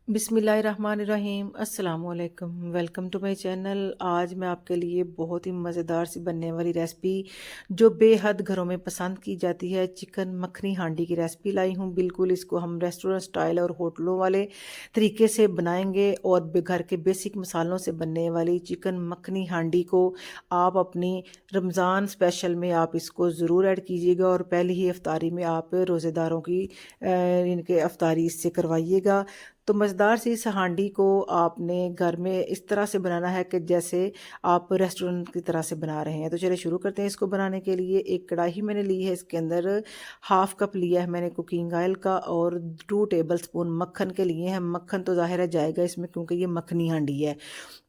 बिस्मिल्लाहिर्रहमानिर्रहीम अस्सलाम वालेकुम। Welcome to my channel. आज मैं आपके लिए बहुत ही मज़ेदार सी बनने वाली रेसिपी जो बेहद घरों में पसंद की जाती है, चिकन मखनी हांडी की रेसिपी लाई हूँ। बिल्कुल इसको हम रेस्टोरेंट स्टाइल और होटलों वाले तरीके से बनाएंगे और घर के बेसिक मसालों से बनने वाली चिकन मखनी हांडी को आप अपनी रमज़ान स्पेशल में आप इसको ज़रूर ऐड कीजिएगा और पहली ही अफ्तारी में आप रोज़ेदारों की इनके अफ्तारी इससे करवाइएगा। तो मज़ेदार सी इस हांडी को आपने घर में इस तरह से बनाना है कि जैसे आप रेस्टोरेंट की तरह से बना रहे हैं। तो चलिए शुरू करते हैं। इसको बनाने के लिए एक कढ़ाई मैंने ली है, इसके अंदर हाफ कप लिया है मैंने कुकिंग ऑयल का और 2 टेबल स्पून मक्खन के लिए हैं। मक्खन तो ज़ाहिर है जाएगा इसमें क्योंकि ये मखनी हांडी है,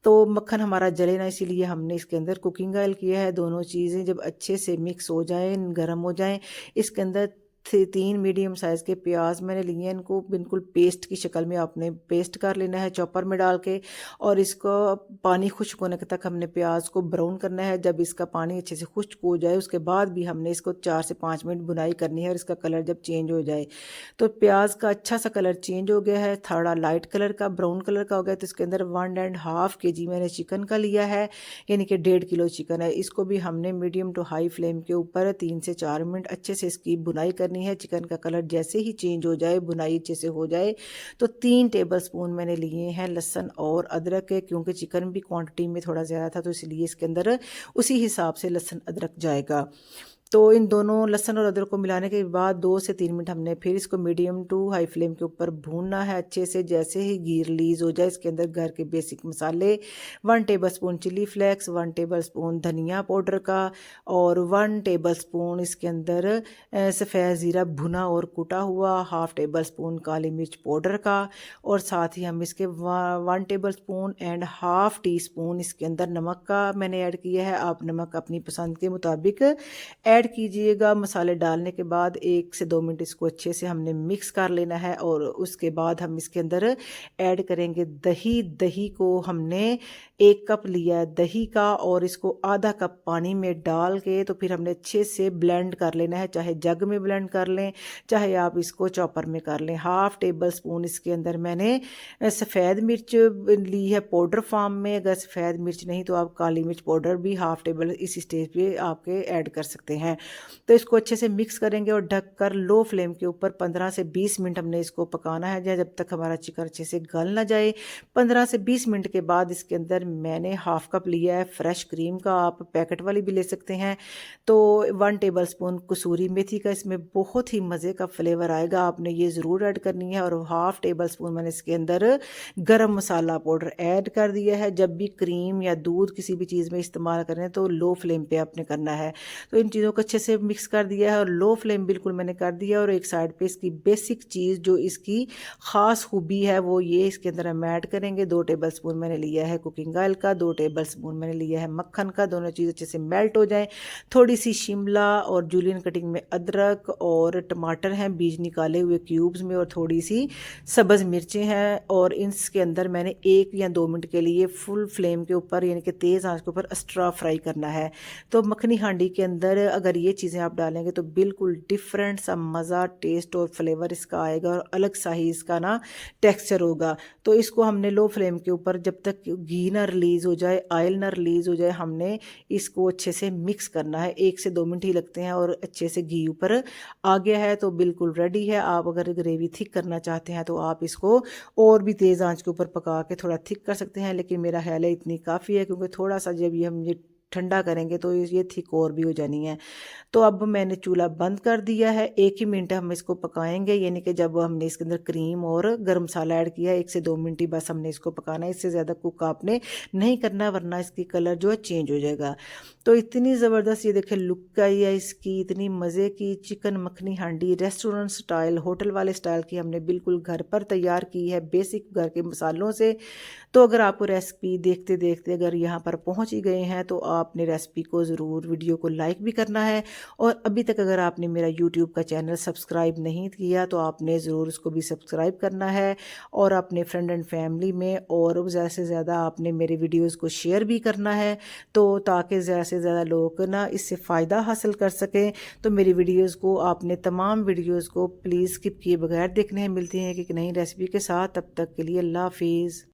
तो मक्खन हमारा जले ना, इसीलिए हमने इसके अंदर कुकिंग ऑयल किया है। दोनों चीज़ें जब अच्छे से मिक्स हो जाएं, गर्म हो जाएं, इसके अंदर 3 मीडियम साइज़ के प्याज मैंने लिए हैं। इनको बिल्कुल पेस्ट की शक्ल में आपने पेस्ट कर लेना है चॉपर में डाल के, और इसको पानी खुश्क होने तक हमने प्याज को ब्राउन करना है। जब इसका पानी अच्छे से खुश्क हो जाए उसके बाद भी हमने इसको 4 से 5 मिनट बुनाई करनी है और इसका कलर जब चेंज हो जाए, तो प्याज का अच्छा सा कलर चेंज हो गया है, थोड़ा लाइट कलर का ब्राउन कलर का हो गया। तो इसके अंदर 1.5 kg मैंने चिकन का लिया है, यानी कि 1.5 किलो चिकन है। इसको भी हमने मीडियम टू हाई फ्लेम के ऊपर 3 से 4 मिनट अच्छे से इसकी बुनाई करनी है। चिकन का कलर जैसे ही चेंज हो जाए, बुनाई अच्छे से हो जाए, तो 3 टेबल स्पून मैंने लिए हैं लहसुन और अदरक के, क्योंकि चिकन भी क्वांटिटी में थोड़ा ज़्यादा था तो इसलिए इसके अंदर उसी हिसाब से लहसुन अदरक जाएगा। तो इन दोनों लहसुन और अदरक को मिलाने के बाद 2 से 3 मिनट हमने फिर इसको मीडियम टू हाई फ्लेम के ऊपर भूनना है अच्छे से। जैसे ही घी रिलीज़ हो जाए, इसके अंदर घर के बेसिक मसाले 1 tablespoon chilli flakes, 1 tablespoon धनिया पाउडर का और 1 टेबल स्पून इसके अंदर सफ़ेद ज़ीरा भुना और कुटा हुआ, हाफ़ टेबल स्पून काली मिर्च पाउडर का, और साथ ही हम इसके 1 table spoon and half tea spoon इसके अंदर नमक का मैंने ऐड किया है। आप नमक अपनी पसंद के मुताबिक ऐड कीजिएगा। मसाले डालने के बाद 1 से 2 मिनट इसको अच्छे से हमने मिक्स कर लेना है और उसके बाद हम इसके अंदर ऐड करेंगे दही। दही को हमने 1 कप लिया है दही का और इसको आधा कप पानी में डाल के तो फिर हमने अच्छे से ब्लेंड कर लेना है। चाहे जग में ब्लेंड कर लें, चाहे आप इसको चॉपर में कर लें। हाफ़ टेबल स्पून इसके अंदर मैंने सफ़ेद मिर्च ली है पाउडर फॉर्म में। अगर सफ़ेद मिर्च नहीं तो आप काली मिर्च पाउडर भी हाफ़ टेबल इस स्टेज पे आपके ऐड कर सकते हैं। तो इसको अच्छे से मिक्स करेंगे और ढककर लो फ्लेम के ऊपर 15 से 20 मिनट हमने इसको पकाना है, जब तक हमारा चिकन अच्छे से गल ना जाए। 15 से 20 मिनट के बाद इसके अंदर मैंने हाफ़ कप लिया है फ्रेश क्रीम का, आप पैकेट वाली भी ले सकते हैं। तो 1 टेबल स्पून कसूरी मेथी का, इसमें बहुत ही मज़े का फ्लेवर आएगा, आपने ये ज़रूर ऐड करनी है। और हाफ़ टेबल स्पून मैंने इसके अंदर गरम मसाला पाउडर ऐड कर दिया है। जब भी क्रीम या दूध किसी भी चीज़ में इस्तेमाल करें तो लो फ्लेम पे आपने करना है। तो इन चीज़ों को अच्छे से मिक्स कर दिया है और लो फ्लेम बिल्कुल मैंने कर दिया। और एक साइड पे इसकी बेसिक चीज़ जो इसकी ख़ास खूबी है वो ये इसके अंदर हम ऐड करेंगे। 2 टेबल स्पून मैंने लिया है कुकिंग ऑयल का, 2 टेबल स्पून मैंने लिया है मक्खन का। दोनों चीज़ अच्छे से मेल्ट हो जाएँ। थोड़ी सी शिमला और जूलियन कटिंग में अदरक और टमाटर हैं बीज निकाले हुए क्यूब्स में, और थोड़ी सी सब्ज़ मिर्चें हैं। और इसके अंदर मैंने 1 या 2 मिनट के लिए फुल फ्लेम के ऊपर, यानी कि तेज़ आंच के ऊपर स्ट्रा फ्राई करना है। तो मखनी हांडी के अंदर अगर ये चीज़ें आप डालेंगे तो बिल्कुल डिफरेंट सा मज़ा, टेस्ट और फ्लेवर इसका आएगा और अलग सा ही इसका ना टेक्सचर होगा। तो इसको हमने लो फ्लेम के ऊपर जब तक घी ना रिलीज़ हो जाए, ऑयल ना रिलीज़ हो जाए, हमने इसको अच्छे से मिक्स करना है। 1 से 2 मिनट ही लगते हैं और अच्छे से घी ऊपर आ गया है तो बिल्कुल रेडी है। आप अगर ग्रेवी थिक करना चाहते हैं तो आप इसको और भी तेज़ आंच के ऊपर पका के थोड़ा थिक कर सकते हैं, लेकिन मेरा ख्याल है इतनी काफ़ी है, क्योंकि थोड़ा सा जब ये हम ये ठंडा करेंगे तो ये थिक और भी हो जानी है। तो अब मैंने चूल्हा बंद कर दिया है। 1 ही मिनट हम इसको पकाएंगे, यानी कि जब हमने इसके अंदर क्रीम और गर्म मसाला ऐड किया 1 से 2 मिनट ही बस हमने इसको पकाना है। इससे ज़्यादा कुक आपने नहीं करना, वरना इसकी कलर जो है चेंज हो जाएगा। तो इतनी ज़बरदस्त ये देखें लुक आई है इसकी, इतनी मज़े की चिकन मखनी हांडी रेस्टोरेंट स्टाइल, होटल वाले स्टाइल की हमने बिल्कुल घर पर तैयार की है बेसिक घर के मसालों से। तो अगर आपको रेसिपी देखते देखते अगर यहाँ पर पहुँच ही गए हैं तो आपने रेसिपी को ज़रूर वीडियो को लाइक भी करना है। और अभी तक अगर आपने मेरा यूट्यूब का चैनल सब्सक्राइब नहीं किया तो आपने ज़रूर उसको भी सब्सक्राइब करना है, और अपने फ्रेंड एंड फैमिली में और ज़्यादा से ज़्यादा आपने मेरे वीडियोज़ को शेयर भी करना है, तो ताकि ज़्यादा से ज़्यादा लोग ना इससे फ़ायदा हासिल कर सकें। तो मेरी वीडियोज़ को आपने तमाम वीडियोज़ को प्लीज़ स्किप किए बगैर देखने हैं। मिलते हैं एक नई रेसिपी के साथ, तब तक के लिए अल्लाह हाफिज़।